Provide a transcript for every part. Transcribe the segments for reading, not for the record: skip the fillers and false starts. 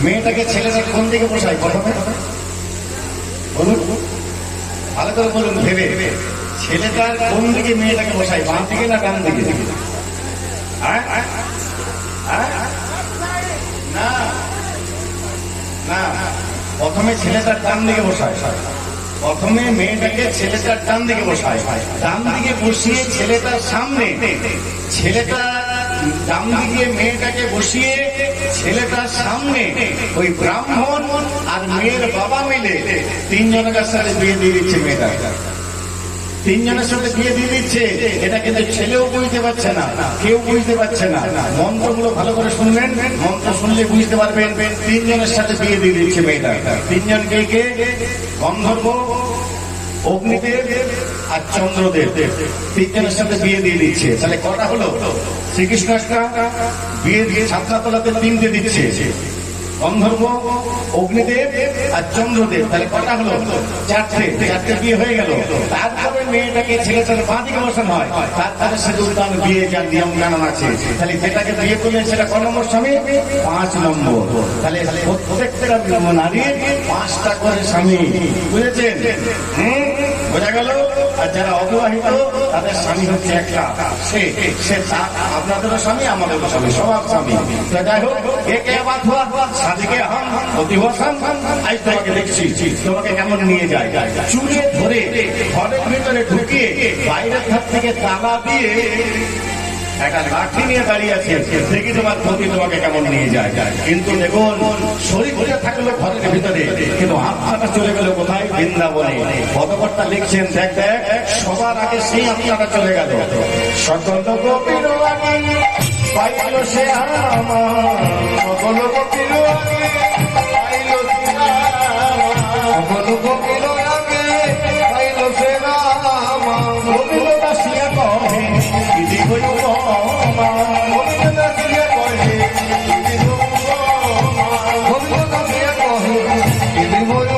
মেয়েটাকে ছেলেটা কোন দিকে বসায় প্রথমে বলুন, ভালো করে বলুন ভেবে। ছেলেটার কোন দিকে মেয়েটাকে বসায়, বাঁ দিকে না ডান দিকে? না না, প্রথমে ছেলেটার ডান দিকে বসায়। প্রথমে মেয়েটাকে ছেলেটার ডান দিকে বসায়, ডান দিকে বসিয়ে ছেলেটার সামনে, ছেলেটা ডান দিকে মেয়েটাকে বসিয়ে ছেলেটার সামনে ওই ব্রাহ্মণ আর মেয়ের বাবা মিলে তিনজনের সাথে বিয়ে দিয়ে দিচ্ছে। মেয়েটা তিনজনের সাথে বিয়ে দিয়ে দিচ্ছে। এটা কিন্তু ছেলেও বুঝতে পারছে না, কেউ বুঝতে পারছে না। মন্ত্রগুলো ভালো করে শুনবেন, মন্ত্র শুনলে বুঝতে পারবেন। তিনজনের সাথে বিয়ে দিয়ে দিচ্ছে মেয়েটা। তিনজন কে কে? গন্ধর্ব, অগ্নিদেব আর চন্দ্রদেব। তিনজনের সাথে বিয়ে দিয়ে দিচ্ছে। তাহলে কটা হলো? শ্রীকৃষ্ণ একটা বিয়ে দিয়ে ছাত্রাতলাতে তিনটে দিচ্ছে, গন্ধর্ব, অগ্নিদেব আর চন্দ্রদেব। তাহলে কটা হলো? চারটে। চারটে বিয়ে হয়ে গেল। তারপরে মেয়েটাকে ছেলেটাকে বাঁ দিকে বসানো হয়। তারপরে সিঁদুরদান বিয়ে যার নিয়ম কানুন আছে। তাহলে যেটাকে বিয়ে করলেন সেটা ক নম্বর স্বামী? 5 নম্বর। তাহলে প্রত্যেকটা নারীর 5টা করে স্বামী, বুঝেছেন? বোঝা গেল? আর যারা অবিবাহিত তাদের স্বামী হচ্ছে একটা, সে আপনাদেরও স্বামী, আমাদেরও স্বামী, সবার স্বামী। যাই হোক, একে আবার সাদিকে হাম অতিবসান। আজ তোমাকে দেখছি, তোমাকে কেমন নিয়ে যায়, চুলে ধরে ঘরের ভিতরে ঢুকিয়ে বাইরের ধার থেকে তালা দিয়ে একটা লাঠি নিয়ে দাঁড়িয়ে আছে, দেখি তোমার পতি তোমাকে কেমন নিয়ে যায়। কিন্তু দেখুন, শরীর ঘুরে থাকলো ঘরের ভিতরে, কিন্তু আত্মাটা চলে গেল কোথায়? বৃন্দাবনে। পদকর্তা লিখছেন, দেখ দেখ, সবার আগে সেই আত্মাটা চলে গেল। সকল গোপীর আগে পাইল সে আমার, সকল গোপীর আগে পাইল সকল গোপীর আগে পাইল সে আমার। গোবিন্দ দাসিয়া কহে ইতি হইল আমার, গোবিন্দ দাসিয়া কহে ইতি হইল আমার, গোবিন্দ দাসিয়া কহে ইতি হইল।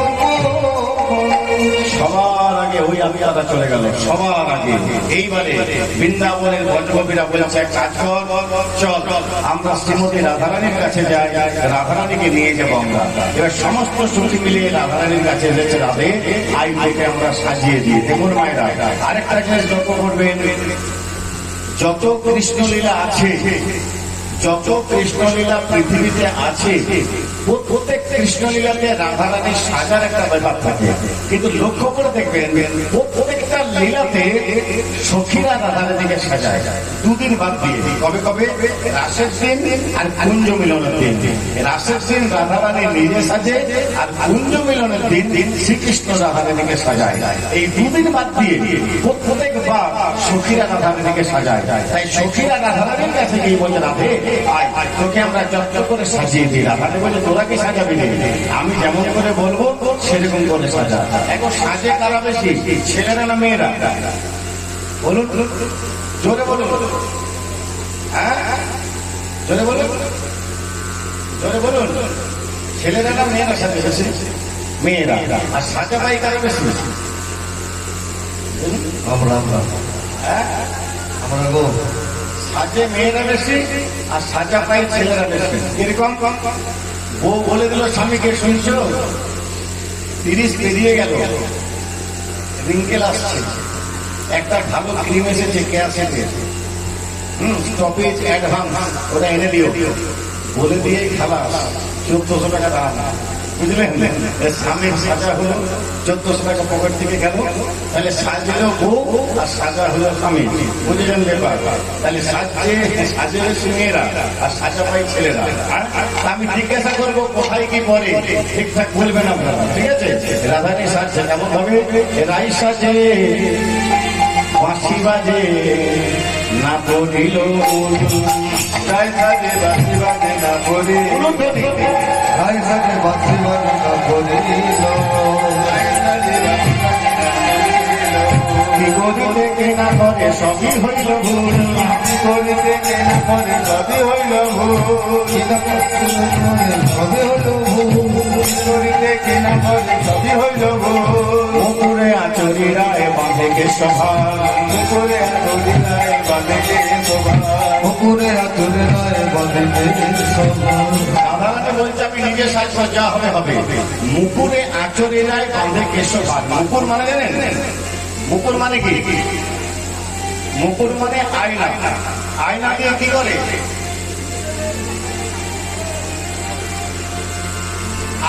সবার আগে ওই আত্মাটা চলে গেল, সবার আগে। এইবারে বৃন্দাবনের ভজগোপীরা বলেছে, এক কাজ কর, চল আমরা শ্রীমতী রাধারানীর কাছে যাই, রাধারানীকে নিয়ে যাবো আমরা। এবার সমস্ত সখী মিলিয়ে রাধারানীর কাছে এসেছে, রাধে আই থেকে আমরা সাজিয়ে দিই। দেখুন মায়েরা, আরেকটা জিনিস লক্ষ্য করবেন, যত কৃষ্ণলীলা আছে, যত কৃষ্ণলীলা পৃথিবীতে আছে, প্রত্যেক কৃষ্ণলীলাতে রাধারানীর সাজার একটা ব্যাপার থাকে। কিন্তু লক্ষ্য করে দেখবেন, প্রত্যেকটা লীলাতে সখীরা রাধারানীকে সাজায় দুদিন বাদ দিয়ে। কবে কবে? রাসের দিন আর কুঞ্জ মিলনের দিন। রাসের দিন রাধারানী নিজে সাজে, আর কুঞ্জ মিলনের দিন শ্রীকৃষ্ণ রাধারানীকে সাজায়। এই দুদিন বাদ দিয়ে প্রত্যেকবার সখীরা রাধারানীকে সাজায়। তাই সখীরা রাধারানীর কাছে গিয়ে বলে, রাধে আয়, তোকে আমরা যত্ন করে সাজিয়ে দিই। রাধারানী বলে, তোরা কি সাজাবি? আমি যেমন করে বলবো সেরকম করে সাজা। এখন সাজে কারা বেশি, ছেলেরা না মেয়েরা? বলুন, জোরে বলুন। হ্যাঁ, জোরে বলুন, জোরে বলুন। ছেলেরা না মেয়েরা সাজে বেশি? মেয়েরা। আর সাজা পাই কারা বেশি? আমরা। হ্যাঁ, আমরা গো। সাজে মেয়েরা বেশি আর সাজা পাই ছেলেরা বেশি। কিরকম? বউ বলে দিল স্বামীকে, শুনছ 30 পেরিয়ে গেল, রিঙ্কেল আসছে, একটা ভালো ক্রিম এসেছে ক্যাসেটে, স্টপেজ অ্যাডভান্স, ওটা এনে দিও। বলে দিয়ে খালাস, 1400 টাকা দাম। বুঝলেন? স্বামীর সাজা হলো 1400 টাকা পকেট থেকে গেল। তাহলে সাজলো বউ আর সাজা হলো স্বামী। বুঝলেন ব্যাপার? তাহলে সাজে মেয়েরা আর সাজা পাই ছেলেরা। আমি জিজ্ঞাসা করবো কোথায় কি পরে, ঠিকঠাক বলবেন আপনারা, ঠিক আছে? রাধানী সাজছে কেমন ভাবে? রাই সাজে, বাঁশি বাজে, না পড়িল, রাই সাজে, বাঁশি বাজে, না পড়িল, রাই সাজে, বাঁশি বাজে, না পড়িল, কি করিতে কেনা করে সবই হইল ভুল, কি করিতে কেনা করে সবই হইল ভুল, সবই হইল ভুল, কি করিতে কেনা করে সবই হইল ভুল। মুকুরে আচরি রায় বাঁধে কেশভা, মুকুরে আতুরিলায় বাঁধে কেশভা, মুকুরে আতুরিলায় বাঁধে কেশভা। সাধারণত বলছে আমি নিজে সাজসজ্জা হবে হবে, মুকুরে আচরেরায় বাঁধে কেশভা। মুকুর মানে জানেন? মুকুর মানে কি? মুকুর মানে আয়না। আয়না দিয়ে কি করে?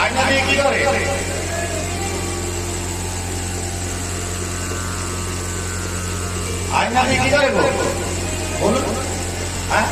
আয়না দিয়ে কি করে? আয়না দিয়ে কি করে বলুন? হ্যাঁ